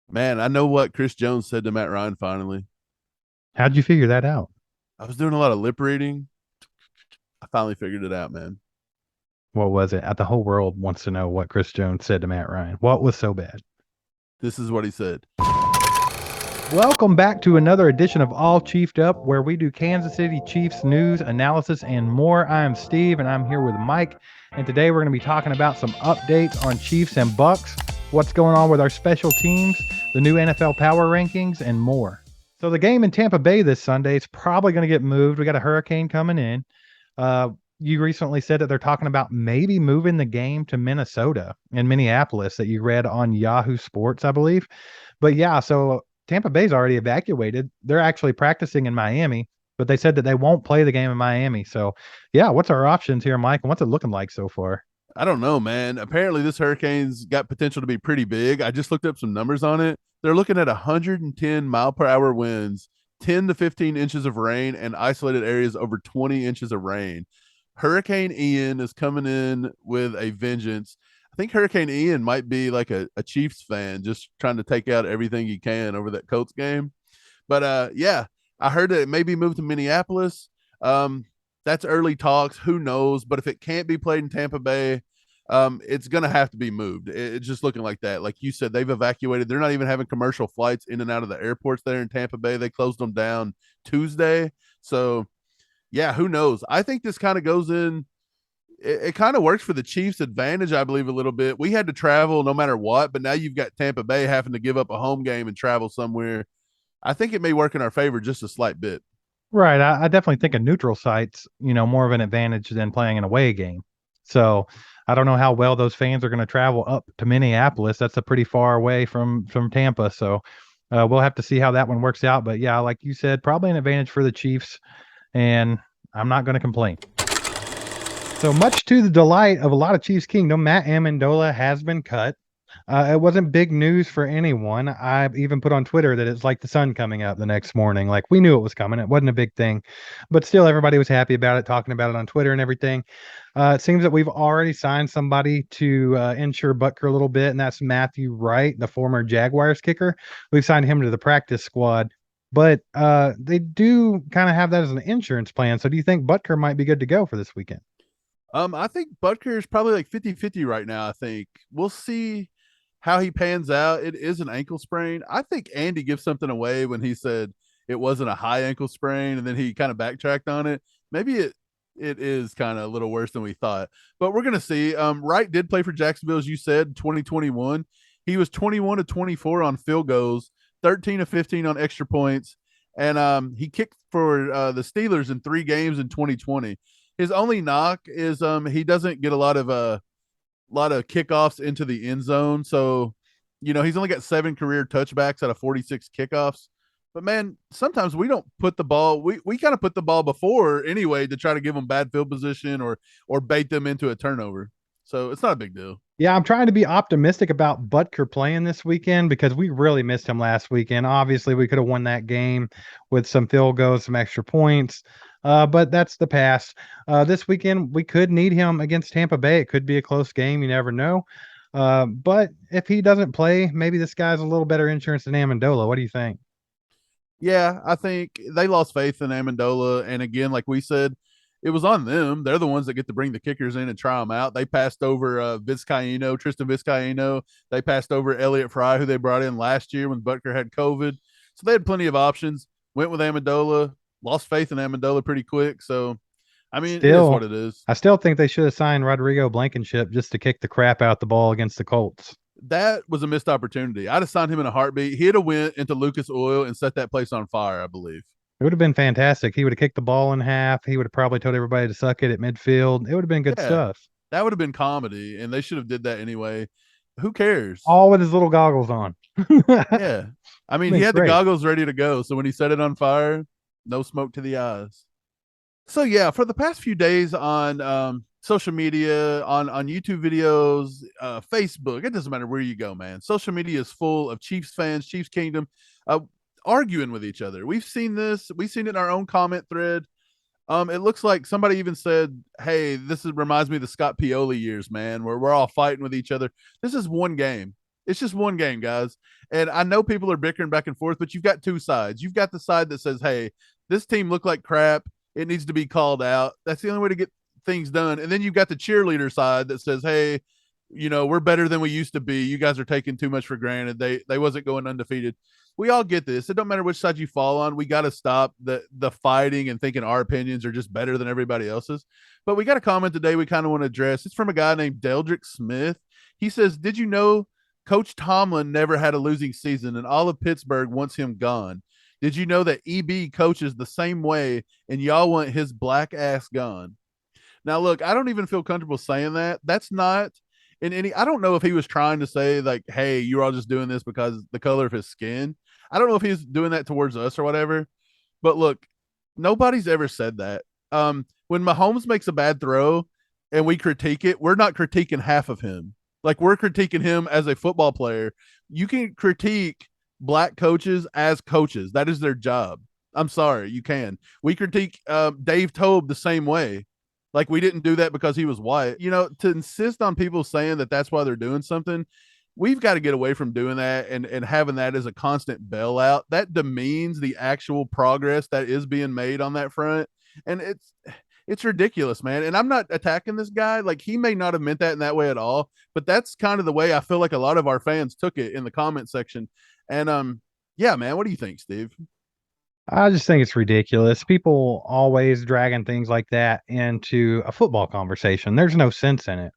Man, I know what Chris Jones said to Matt Ryan finally. How'd you figure that out? I was doing a lot of lip reading. I finally figured it out, man. What was it? The whole world wants to know what Chris Jones said to Matt Ryan. What was so bad? This is what he said. Welcome back to another edition of All Chiefed Up, where we do Kansas City Chiefs news, analysis, and more. I am Steve, and I'm here with Mike. And today we're going to be talking about some updates on Chiefs and Bucs, what's going on with our special teams, the new NFL power rankings, and more. So the game in Tampa Bay this Sunday is probably going to get moved. We got a hurricane coming in. Uh, you recently said that they're talking about maybe moving the game to Minnesota and Minneapolis that you read on Yahoo Sports, I believe. But yeah, so Tampa Bay's already evacuated. They're actually practicing in Miami, but they said that they won't play the game in Miami. So yeah, what's our options here, Mike? And what's it looking like so far? I don't know, man. Apparently, this hurricane's got potential to be pretty big. I just looked up some numbers on it. They're looking at 110 mile per hour winds, 10 to 15 inches of rain, and isolated areas over 20 inches of rain. Hurricane Ian is coming in with a vengeance. I think Hurricane Ian might be like a Chiefs fan, just trying to take out everything he can over that Colts game. But yeah, I heard that it maybe moved to Minneapolis. Um, that's early talks. Who knows? But if it can't be played in Tampa Bay, it's going to have to be moved. It's just looking like that. Like you said, they've evacuated. They're not even having commercial flights in and out of the airports there in Tampa Bay. They closed them down Tuesday. So, yeah, who knows? I think this kind of goes in. It kind of works for the Chiefs' advantage, I believe, a little bit. We had to travel no matter what, but now you've got Tampa Bay having to give up a home game and travel somewhere. I think it may work in our favor just a slight bit. Right. I definitely think a neutral site's, more of an advantage than playing an away game. So I don't know how well those fans are going to travel up to Minneapolis. That's a pretty far away from Tampa. So we'll have to see how that one works out. But yeah, like you said, probably an advantage for the Chiefs, and I'm not going to complain. So much to the delight of a lot of Chiefs Kingdom, Matt Ammendola has been cut. It wasn't big news for anyone. I even put on Twitter that it's like the sun coming up the next morning. Like we knew it was coming. It wasn't a big thing, but still everybody was happy about it, talking about it on Twitter and everything. It seems that we've already signed somebody to insure Butker a little bit, and that's Matthew Wright, the former Jaguars kicker. We've signed him to the practice squad. But they do kind of have that as an insurance plan. So do you think Butker might be good to go for this weekend? I think Butker is probably like 50-50 right now. I think we'll see how he pans out. It is an ankle sprain. I think Andy gives something away when he said it wasn't a high ankle sprain and then he kind of backtracked on it. Maybe it is kind of a little worse than we thought. But we're gonna see. Wright did play for Jacksonville, as you said, 2021. He was 21 to 24 on field goals, 13 to 15 on extra points, and he kicked for the Steelers in 3 games in 2020. His only knock is he doesn't get a lot of kickoffs into the end zone. So, he's only got 7 career touchbacks out of 46 kickoffs. But man, sometimes we don't put the ball. We kind of put the ball before anyway to try to give them bad field position or bait them into a turnover. So it's not a big deal. Yeah, I'm trying to be optimistic about Butker playing this weekend because we really missed him last weekend. Obviously, we could have won that game with some field goals, some extra points, but that's the past. This weekend, we could need him against Tampa Bay. It could be a close game. You never know. But if he doesn't play, maybe this guy's a little better insurance than Amendola. What do you think? Yeah, I think they lost faith in Ammendola, and again, like we said, it was on them. They're the ones that get to bring the kickers in and try them out. They passed over Vizcaino, Tristan Vizcaino. They passed over Elliott Fry, who they brought in last year when Butker had COVID. So they had plenty of options. Went with Amendola, lost faith in Amendola pretty quick. So, I mean, it is what Still, it is. I still think they should have signed Rodrigo Blankenship just to kick the crap out the ball against the Colts. That was a missed opportunity. I'd have signed him in a heartbeat. He'd have went into Lucas Oil and set that place on fire, I believe. It would have been fantastic. He would have kicked the ball in half. He would have probably told everybody to suck it at midfield. It would have been good Yeah, stuff. that would have been comedy, and they should have did that anyway. Who cares? All with his little goggles on. Yeah. I mean, he Been had the great. goggles ready to go. So when he set it on fire, no smoke to the eyes. So yeah, for the past few days on social media, on YouTube videos, Facebook, it doesn't matter where you go, man. Social media is full of Chiefs fans, Chiefs Kingdom, uh, arguing with each other. We've seen this. We've seen it in our own comment thread. It looks like somebody even said, "Hey, reminds me of the Scott Pioli years, man, where we're all fighting with each other." This is one game. It's just one game, guys. And I know people are bickering back and forth, but you've got two sides. You've got the side that says, hey, this team looked like crap. It needs to be called out. That's the only way to get things done. And then you've got the cheerleader side that says, hey, we're better than we used to be. You guys are taking too much for granted. They wasn't going undefeated. We all get this. It don't matter which side you fall on. We got to stop the fighting and thinking our opinions are just better than everybody else's. But we got a comment today we kind of want to address. It's from a guy named Deldrick Smith. He says, did you know Coach Tomlin never had a losing season and all of Pittsburgh wants him gone? Did you know that EB coaches the same way and y'all want his black ass gone? Now, look, I don't even feel comfortable saying that. That's not in any, I don't know if he was trying to say, like, hey, you're all just doing this because the color of his skin. I don't know if he's doing that towards us or whatever. But look, nobody's ever said that. When Mahomes makes a bad throw and we critique it, we're not critiquing half of him. Like, we're critiquing him as a football player. You can critique black coaches as coaches. That is their job. I'm sorry, you can. We critique Dave Tobe the same way. Like, we didn't do that because he was white. To insist on people saying that that's why they're doing something, we've got to get away from doing that and having that as a constant bailout. That demeans the actual progress that is being made on that front. And it's ridiculous, man. And I'm not attacking this guy. Like, he may not have meant that in that way at all, but that's kind of the way I feel like a lot of our fans took it in the comment section. And yeah, man, what do you think, Steve? I just think it's ridiculous. People always dragging things like that into a football conversation. There's no sense in it.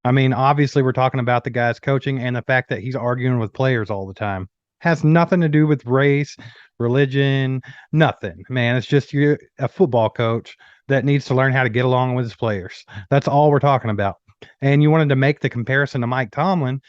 I mean, obviously, we're talking about the guy's coaching and the fact that he's arguing with players all the time. Has nothing to do with race, religion, nothing, man. It's just you're a football coach that needs to learn how to get along with his players. That's all we're talking about. And you wanted to make the comparison to Mike Tomlin.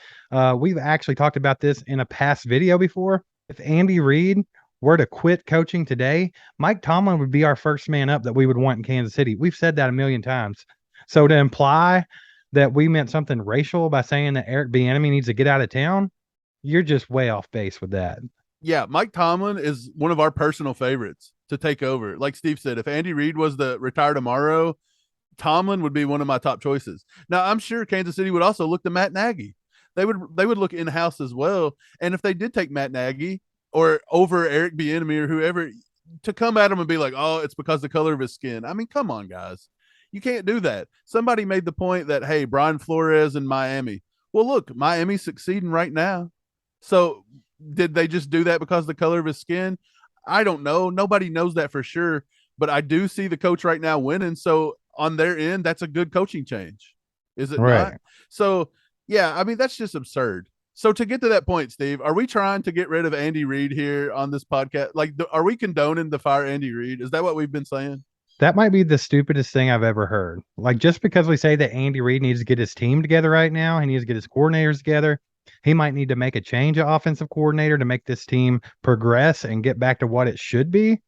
We've actually talked about this in a past video before. If Andy Reid were to quit coaching today, Mike Tomlin would be our first man up that we would want in Kansas City. We've said that a million times. So to imply that we meant something racial by saying that Eric Bienemy needs to get out of town, you're just way off base with that. Yeah, Mike Tomlin is one of our personal favorites to take over. Like Steve said, if Andy Reid was to retire tomorrow, Tomlin would be one of my top choices. Now, I'm sure Kansas City would also look to Matt Nagy. They would look in house as well. And if they did take Matt Nagy or over Eric Bieniemy or whoever, to come at him and be like, oh, it's because the color of his skin. I mean, come on, guys. You can't do that. Somebody made the point that, hey, Brian Flores in Miami. Well, look, Miami's succeeding right now. So did they just do that because of the color of his skin? I don't know. Nobody knows that for sure. But I do see the coach right now winning. So on their end, that's a good coaching change. Is it Right. not? So, yeah, I mean, that's just absurd. So to get to that point, Steve, are we trying to get rid of Andy Reid here on this podcast? Like, are we condoning the fire Andy Reid? Is that what we've been saying? That might be the stupidest thing I've ever heard. Like, just because we say that Andy Reid needs to get his team together right now, he needs to get his coordinators together, he might need to make a change of offensive coordinator to make this team progress and get back to what it should be.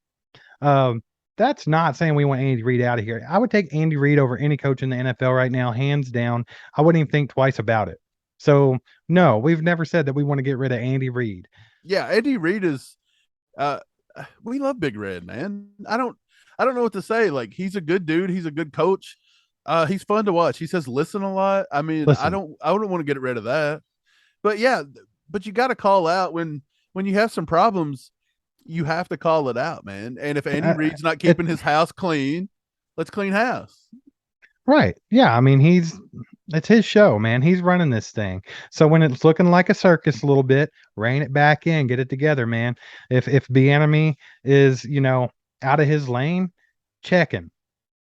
That's not saying we want Andy Reid out of here. I would take Andy Reid over any coach in the NFL right now, hands down. I wouldn't even think twice about it. So, no, we've never said that we want to get rid of Andy Reid. Yeah, Andy Reid is uh we love Big Red, man. I don't know what to say. Like, he's a good dude, he's a good coach. He's fun to watch. He says listen a lot. I mean, I Listen, don't want to get rid of that. But yeah, but you got to call out when you have some problems, you have to call it out, man. And if Andy uh, Reid's not it, keeping his house clean, let's clean house. right. Yeah. I mean, it's his show, man. He's running this thing. So when it's looking like a circus a little bit, rein it back in, get it together, man. If the enemy is, out of his lane, check him.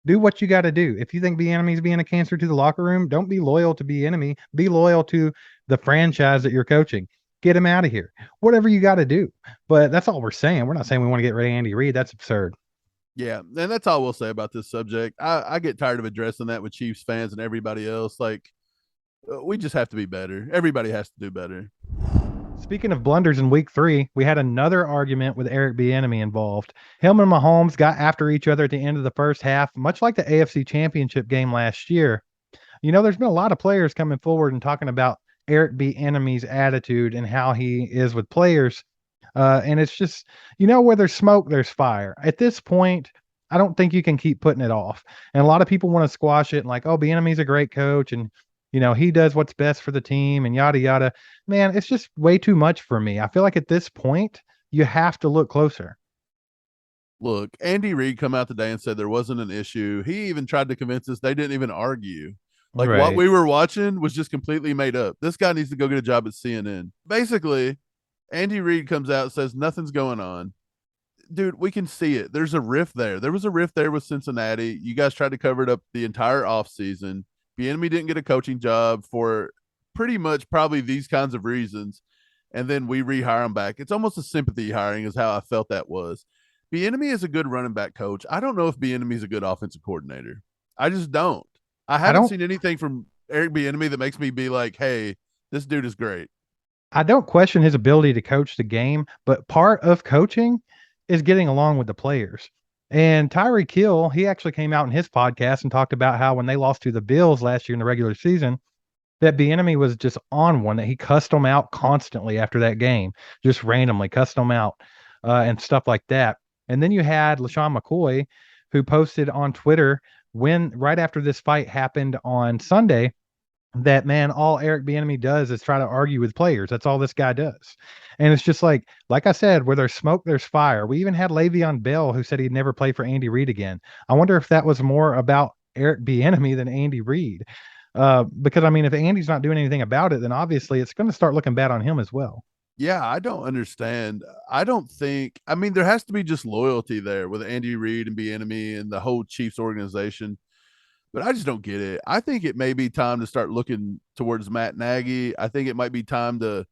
Do what you got to do. If you think the enemy's being a cancer to the locker room, don't be loyal to the enemy. Be loyal to the franchise that you're coaching. Get him out of here. Whatever you got to do. But that's all we're saying. We're not saying we want to get rid of Andy Reid. That's absurd. Yeah, and that's all we'll say about this subject. I get tired of addressing that with Chiefs fans and everybody else. Like, we just have to be better. Everybody has to do better. Speaking of blunders in week 3, we had another argument with Eric Bieniemy involved. Him and Mahomes got after each other at the end of the first half, much like the AFC Championship game last year. There's been a lot of players coming forward and talking about Eric Bieniemy's attitude and how he is with players. And it's just, where there's smoke, there's fire. At this point, I don't think you can keep putting it off. And a lot of people want to squash it and like, oh, Bieniemy's a great coach and He does what's best for the team and yada yada. Man, it's just way too much for me. I feel like at this point, you have to look closer. Look, Andy Reid come out today and said there wasn't an issue. He even tried to convince us they didn't even argue. Like what Right. we were watching was just completely made up. This guy needs to go get a job at CNN. Basically, Andy Reid comes out and says nothing's going on. Dude, we can see it. There's a rift there. There was a rift there with Cincinnati. You guys tried to cover it up the entire offseason. Bienemy didn't get a coaching job for pretty much probably these kinds of reasons. And then we rehire him back. It's almost a sympathy hiring, is how I felt that was. Bienemy is a good running back coach. I don't know if Bienemy is a good offensive coordinator. I just don't. I I haven't don't seen anything from Eric Bienemy that makes me be like, hey, this dude is great. I don't question his ability to coach the game, but part of coaching is getting along with the players. And Tyreek Hill, he actually came out in his podcast and talked about how when they lost to the Bills last year in the regular season, that Bienemy was just on one, that he cussed them out constantly after that game, just randomly cussed them out and stuff like that. And then you had LaShawn McCoy, who posted on Twitter when right after this fight happened on Sunday that, man, all Eric Bieniemy does is try to argue with players. That's all this guy does. And it's just like I said, where there's smoke, there's fire. We even had Le'Veon Bell who said he'd never play for Andy Reid again. I wonder if that was more about Eric Bieniemy than Andy Reid. Because I mean, if Andy's not doing anything about it, then obviously it's going to start looking bad on him as well. Yeah, I don't understand. I don't think. I mean, there has to be just loyalty there with Andy Reid and Bienemy and the whole Chiefs organization. But I just don't get it. I think it may be time to start looking towards Matt Nagy. I think it might be time to,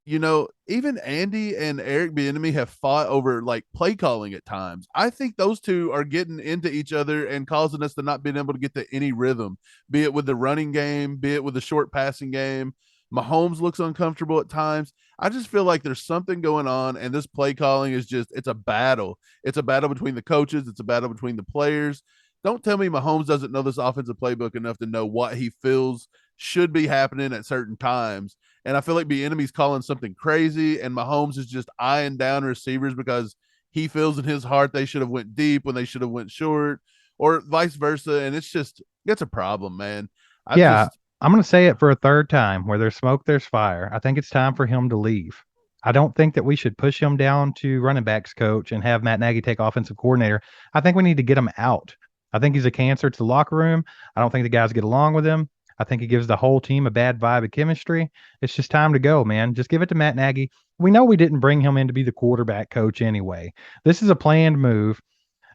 even Andy and Eric Bieniemy have fought over like play calling at times. I think those two are getting into each other and causing us to not being able to get to any rhythm, be it with the running game, be it with the short passing game. Mahomes looks uncomfortable at times. I just feel like there's something going on, and this play calling is it's a battle. It's a battle between the coaches, it's a battle between the players. Don't tell me Mahomes doesn't know this offensive playbook enough to know what he feels should be happening at certain times. And I feel like Bieniemy's calling something crazy, and Mahomes is just eyeing down receivers because he feels in his heart they should have went deep when they should have went short, or vice versa. And it's a problem, man. I Yeah, just I'm going to say it for a third time. Where there's smoke, there's fire. I think it's time for him to leave. I don't think that we should push him down to running backs coach and have Matt Nagy take offensive coordinator. I think we need to get him out. I think he's a cancer to the locker room. I don't think the guys get along with him. I think he gives the whole team a bad vibe of chemistry. It's just time to go, man. Just give it to Matt Nagy. We know we didn't bring him in to be the quarterback coach anyway. This is a planned move.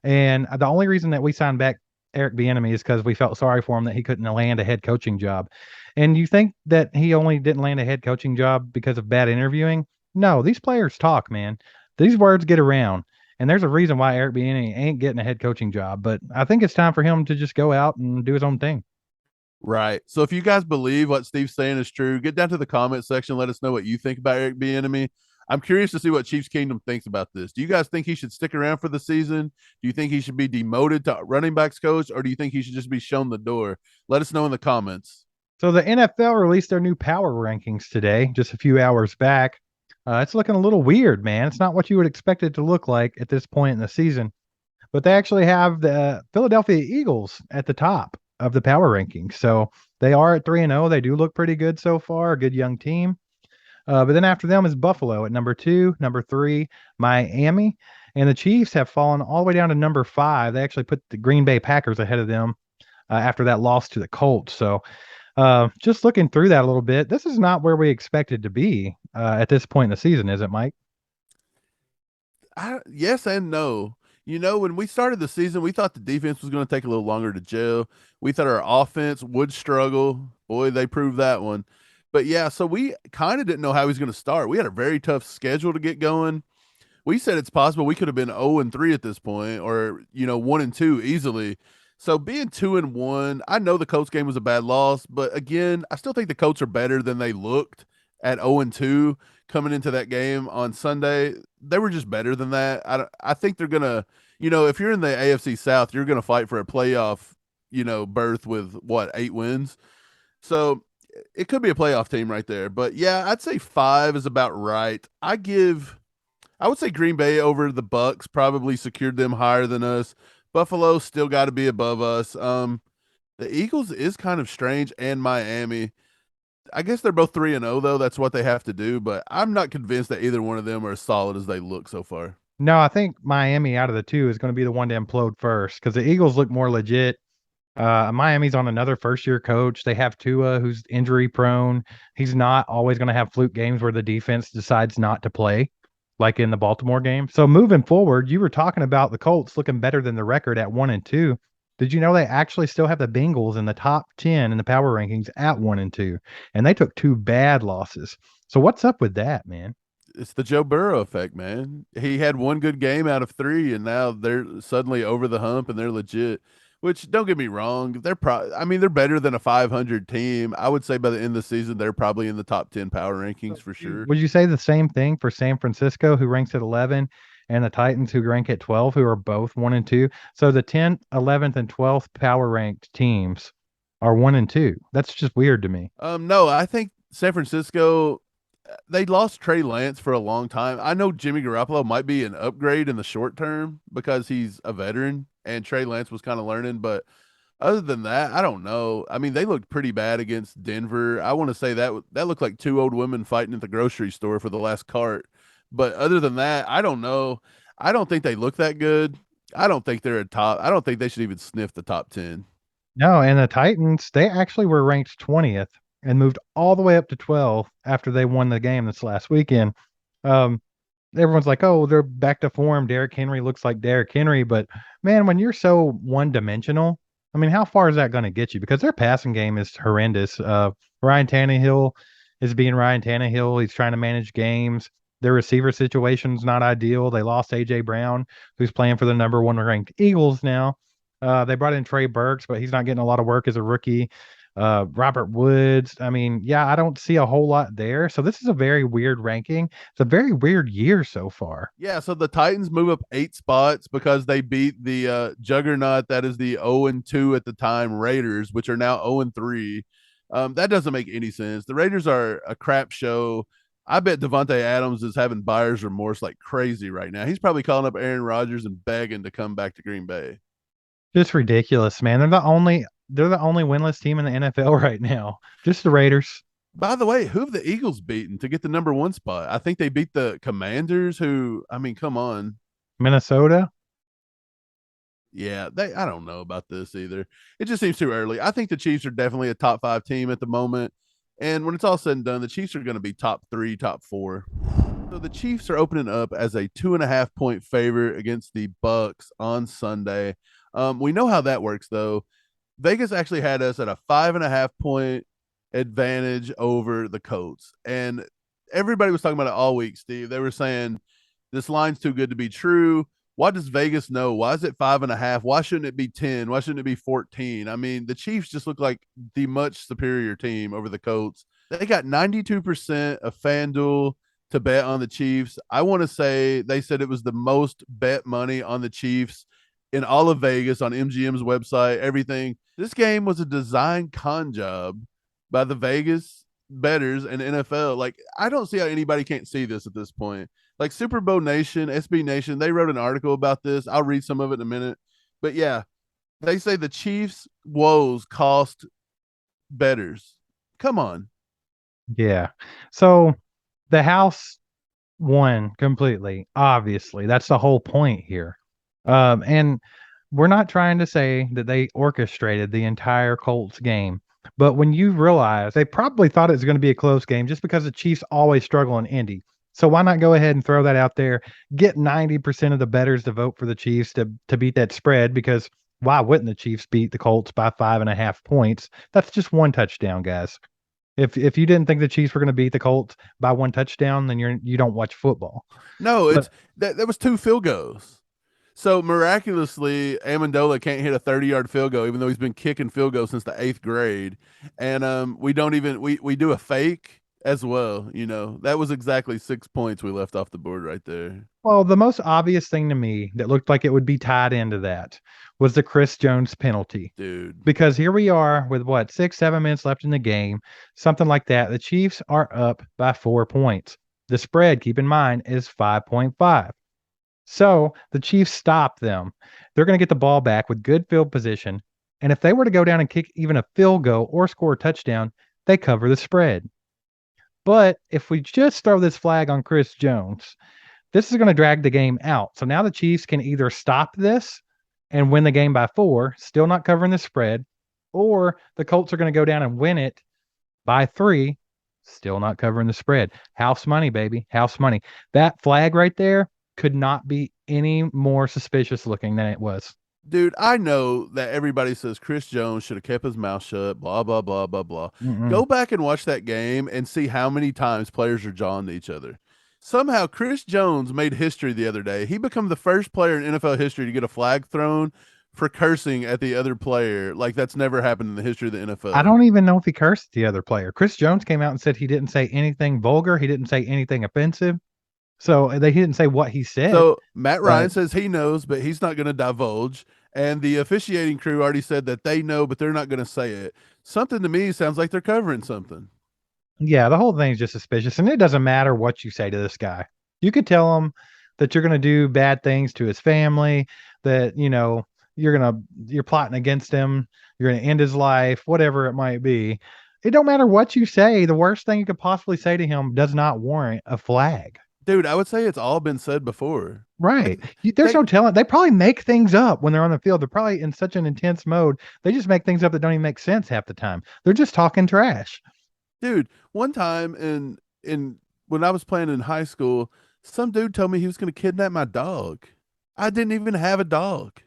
And the only reason that we signed back Eric Bieniemy is because we felt sorry for him that he couldn't land a head coaching job. And you think that he only didn't land a head coaching job because of bad interviewing? No, these players talk, man. These words get around. And there's a reason why Eric Bieniemy ain't getting a head coaching job. But I think it's time for him to just go out and do his own thing. right. So if you guys believe what Steve's saying is true, get down to the comment section. Let us know what you think about Eric Bieniemy. I'm curious to see what Chiefs Kingdom thinks about this. Do you guys think he should stick around for the season? Do you think he should be demoted to running backs coach, or do you think he should just be shown the door? Let us know in the comments. So the NFL released their new power rankings today, just a few hours back. It's looking a little weird, man. It's not what you would expect it to look like at this point in the season. But they actually have the Philadelphia Eagles at the top of the power rankings. So they are at 3-0. They do look pretty good so far, a good young team. But then after them is Buffalo at number 2, number 3, Miami. And the Chiefs have fallen all the way down to number 5. They actually put the Green Bay Packers ahead of them after that loss to the Colts. So just looking through that a little bit, this is not where we expected to be at this point in the season, is it, Mike? Yes and no. When we started the season, we thought the defense was going to take a little longer to gel. We thought our offense would struggle. Boy, they proved that one. But yeah, so we kind of didn't know how he was going to start. We had a very tough schedule to get going. We said it's possible we could have been 0-3 at this point, or 1-2 easily. So being 2-1, I know the Colts game was a bad loss, but again, I still think the Colts are better than they looked at 0-2 coming into that game on Sunday. They were just better than that. I think they're gonna, if you're in the AFC South, you're gonna fight for a playoff, berth with what 8 wins. So it could be a playoff team right there. But yeah, I'd say 5 is about right. I would say Green Bay over the Bucs probably secured them higher than us. Buffalo still got to be above us. The Eagles is kind of strange, and Miami. I guess they're both 3-0 though. That's what they have to do, but I'm not convinced that either one of them are as solid as they look so far. No, I think Miami out of the two is going to be the one to implode first because the Eagles look more legit. Miami's on another first year coach. They have Tua, who's injury prone. He's not always going to have fluke games where the defense decides not to play, like in the Baltimore game. So moving forward, you were talking about the Colts looking better than the record at 1-2. Did you know they actually still have the Bengals in the top 10 in the power rankings at 1-2? And they took two bad losses. So what's up with that, man? It's the Joe Burrow effect, man. He had one good game out of three, and now they're suddenly over the hump and they're legit. Which don't get me wrong, I mean, they're better than a 500 team. I would say by the end of the season, they're probably in the top 10 power rankings So for sure. would you say the same thing for San Francisco, who ranks at 11, and the Titans, who rank at 12, who are both 1-2? So the 10th, 11th, and 12th power ranked teams are 1-2. That's just weird to me. No, I think San Francisco they lost Trey Lance for a long time. I know Jimmy Garoppolo might be an upgrade in the short term because he's a veteran and Trey Lance was kind of learning, but other than that, I don't know. I mean, they looked pretty bad against Denver. I want to say that looked like two old women fighting at the grocery store for the last cart. But other than that, I don't know. I don't think they look that good. I don't think they're a top. I don't think they should even sniff the top 10. No, and the Titans, they actually were ranked 20th and moved all the way up to 12 after they won the game this last weekend. Um, Everyone's like, oh, they're back to form. Derrick Henry looks like Derrick Henry. But man, when you're so one dimensional, I mean, how far is that going to get you? Because their passing game is horrendous. Ryan Tannehill is being Ryan Tannehill. He's trying to manage games. Their receiver situation's not ideal. They lost AJ Brown, who's playing for the number one ranked Eagles now. They brought in Trey Burks, but he's not getting a lot of work as a rookie. Robert Woods. I mean, yeah, I don't see a whole lot there. So this is a very weird ranking. It's a very weird year so far. Yeah, so the Titans move up 8 spots because they beat the juggernaut that is the 0-2 at the time Raiders, which are now 0-3. That doesn't make any sense. The Raiders are a crap show. I bet Devontae Adams is having buyer's remorse like crazy right now. He's probably calling up Aaron Rodgers and begging to come back to Green Bay. Just ridiculous, man. They're the only winless team in the NFL right now. Just the Raiders. By the way, who have the Eagles beaten to get the number one spot? I think they beat the Commanders, who, I mean, come on. Minnesota. Yeah, I don't know about this either. It just seems too early. I think the Chiefs are definitely a top 5 team at the moment. And when it's all said and done, the Chiefs are going to be top 3, top 4. So the Chiefs are opening up as a 2.5 point favorite against the Bucs on Sunday. We know how that works though. Vegas actually had us at a 5.5 point advantage over the Colts. And everybody was talking about it all week, Steve. They were saying this line's too good to be true. What does Vegas know? Why is it 5.5? Why shouldn't it be 10? Why shouldn't it be 14? I mean, the Chiefs just look like the much superior team over the Colts. They got 92% of FanDuel to bet on the Chiefs. I want to say they said it was the most bet money on the Chiefs in all of Vegas on MGM's website, everything. This game was a design con job by the Vegas bettors and NFL. Like, I don't see how anybody can't see this at this point. Like Super Bowl Nation, SB Nation, they wrote an article about this. I'll read some of it in a minute. But yeah, they say the Chiefs' woes cost bettors. Come on. Yeah. So the house won completely. Obviously, that's the whole point here. And we're not trying to say that they orchestrated the entire Colts game, but when you realize they probably thought it was going to be a close game just because the Chiefs always struggle in Indy. So why not go ahead and throw that out there? Get 90% of the bettors to vote for the Chiefs to beat that spread, because why wouldn't the Chiefs beat the Colts by 5.5 points? That's just one touchdown, guys. If you didn't think the Chiefs were going to beat the Colts by one touchdown, then you don't watch football. No, But it's that was 2 field goals. So miraculously, Ammendola can't hit a 30-yard field goal, even though he's been kicking field goals since the 8th grade. And we don't even we do a fake as well. You know, that was exactly 6 points we left off the board right there. well, the most obvious thing to me that looked like it would be tied into that was the Chris Jones penalty. Dude. Because here we are with what, 6, 7 minutes left in the game, something like that. The Chiefs are up by 4 points. The spread, keep in mind, is 5.5. So the Chiefs stop them. They're going to get the ball back with good field position. And if they were to go down and kick even a field goal or score a touchdown, they cover the spread. But if we just throw this flag on Chris Jones, this is going to drag the game out. So now the Chiefs can either stop this and win the game by 4, still not covering the spread, or the Colts are going to go down and win it by 3, still not covering the spread. House money, baby. House money. That flag right there could not be any more suspicious looking than it was. Dude, I know that everybody says Chris Jones should have kept his mouth shut, blah, blah, blah, blah, blah. Mm-mm. Go back and watch that game and see how many times players are jawing to each other. Somehow, Chris Jones made history the other day. He became the first player in NFL history to get a flag thrown for cursing at the other player. Like, that's never happened in the history of the I NFL. don't even know if he cursed the other player. Chris Jones came out and said he didn't say anything vulgar. He didn't say anything offensive. So he didn't say what he said, So Matt Ryan but says he knows, but he's not going to divulge. And the officiating crew already said that they know, but they're not going to say it. Something to me sounds like they're covering something. yeah, the whole thing's just suspicious. And it doesn't matter what you say to this guy. You could tell him that you're going to do bad things to his family, that, you're plotting against him, you're going to end his life, whatever it might be. It don't matter what you say. The worst thing you could possibly say to him does not warrant a flag. Dude, I would say it's all been said before. Right. Like There's they no telling. They probably make things up when they're on the field. They're probably in such an intense mode. They just make things up that don't even make sense half the time. They're just talking trash. dude, one time in when I was playing in high school, some dude told me he was going to kidnap my dog. I didn't even have a dog.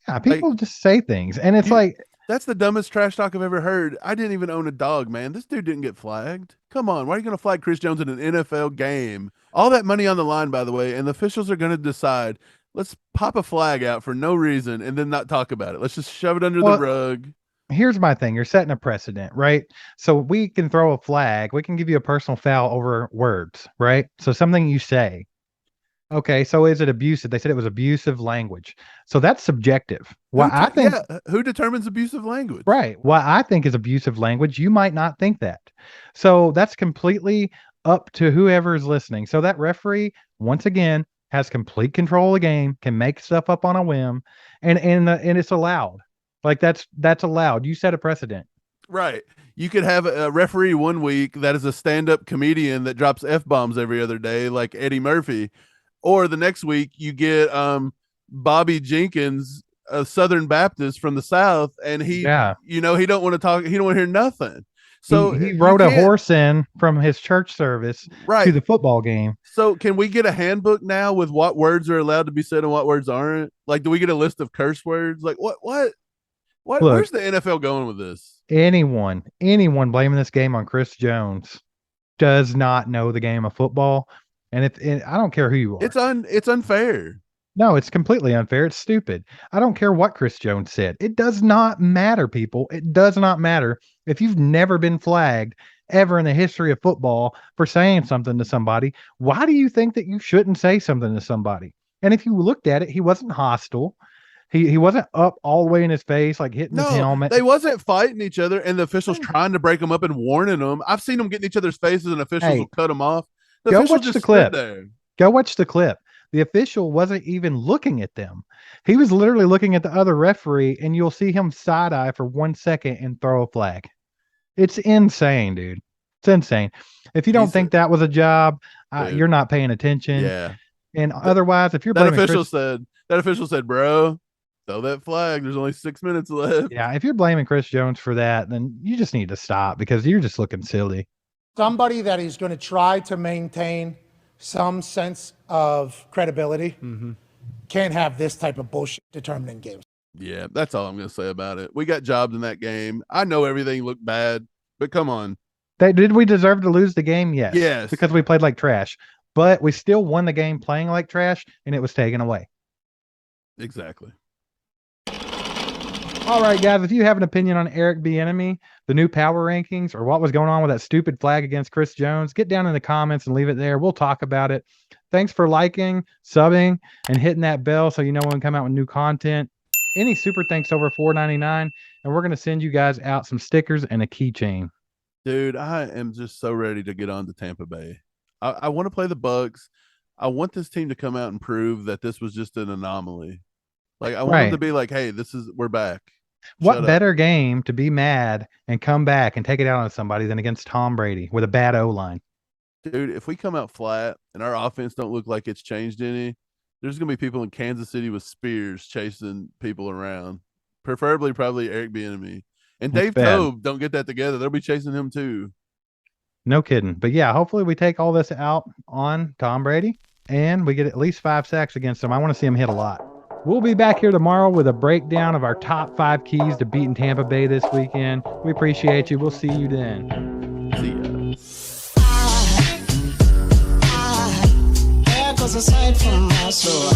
Yeah, Like people just say things. And it's you like, that's the dumbest trash talk I've ever heard. I didn't even own a dog, man. This dude didn't get flagged. Come on, why are you going to flag Chris Jones in an NFL game? All that money on the line, by the way, and the officials are going to decide. Let's pop a flag out for no reason and then not talk about it. Let's just shove it under the well, rug. here's my thing. You're setting a precedent, right? So we can throw a flag. We can give you a personal foul over words, right? So something you say. Okay, so is it abusive? They said it was abusive language. So that's subjective. What I think, Yeah, who determines abusive language? right, what I think is abusive language, you might not think that. So that's completely up to whoever is listening. So that referee, once again, has complete control of the game, can make stuff up on a whim, and it's allowed. Like that's allowed. You set a precedent. Right. You could have a referee one week that is a stand-up comedian that drops F-bombs every other day, like Eddie Murphy. Or the next week you get Bobby Jenkins, a Southern Baptist from the South, and Yeah. he don't want to talk, he don't want to hear nothing. He So he you rode a can't, horse in from his church service to right. the football game. So can we get a handbook now with what words are allowed to be said and what words aren't? Like, do we get a list of curse words? Like, Look, where's the NFL going with this? anyone blaming this game on Chris Jones does not know the game of football. And I don't care who you are. It's unfair. No, it's completely unfair. It's stupid. I don't care what Chris Jones said. It does not matter, people. It does not matter if you've never been flagged ever in the history of football for saying something to somebody. Why do you think that you shouldn't say something to somebody? And if you looked at it, he wasn't hostile. He wasn't up all the way in his face, like hitting his No, helmet. they wasn't fighting each other, and the officials Hey, trying to break them up and warning them. I've seen them get in each other's faces, and officials will hey, cut them off. The go official watch the just stood clip. there. Go watch the clip. The official wasn't even looking at them. He was literally looking at the other referee, and you'll see him side eye for 1 second and throw a flag. It's insane, dude. It's insane. If you don't He's think that was a job, dude. you're not paying attention. Yeah, And Th- otherwise, if you're that blaming official Chris, said. That official said, "Bro, throw that flag. There's only 6 minutes left." yeah, if you're blaming Chris Jones for that, then you just need to stop because you're just looking silly. Somebody that is going to try to maintain some sense of credibility can't have this type of bullshit determining games. Yeah, that's all I'm gonna say about it. We got jobs in that game. I know everything looked bad, but come on. Did we deserve to lose the game? Yes. Yes, Because we played like trash. But we still won the game playing like trash, and it was taken away. exactly. All right, guys, if you have an opinion on Eric Bienemy, the new power rankings, or what was going on with that stupid flag against Chris Jones, get down in the comments and leave it there. We'll talk about it. Thanks for liking, subbing, and hitting that bell so you know when we come out with new content. Any super thanks over $4.99, and we're going to send you guys out some stickers and a keychain. Dude, I am just so ready to get on to Tampa Bay. I want to play the Bucs. I want this team to come out and prove that this was just an anomaly. Like I want them to Right. be like, "Hey, we're back." What Shut up. better game to be mad and come back and take it out on somebody than against Tom Brady with a bad O-line? Dude, if we come out flat and our offense don't look like it's changed any, there's going to be people in Kansas City with spears chasing people around. Preferably probably Eric Bienemy. And That's Dave bad. Tobe don't get that together. They'll be chasing him too. No kidding. But yeah, hopefully we take all this out on Tom Brady and we get at least 5 sacks against him. I want to see him hit a lot. We'll be back here tomorrow with a breakdown of our top 5 keys to beating Tampa Bay this weekend. We appreciate you. We'll see you then. See ya. There goes a sight from my soul.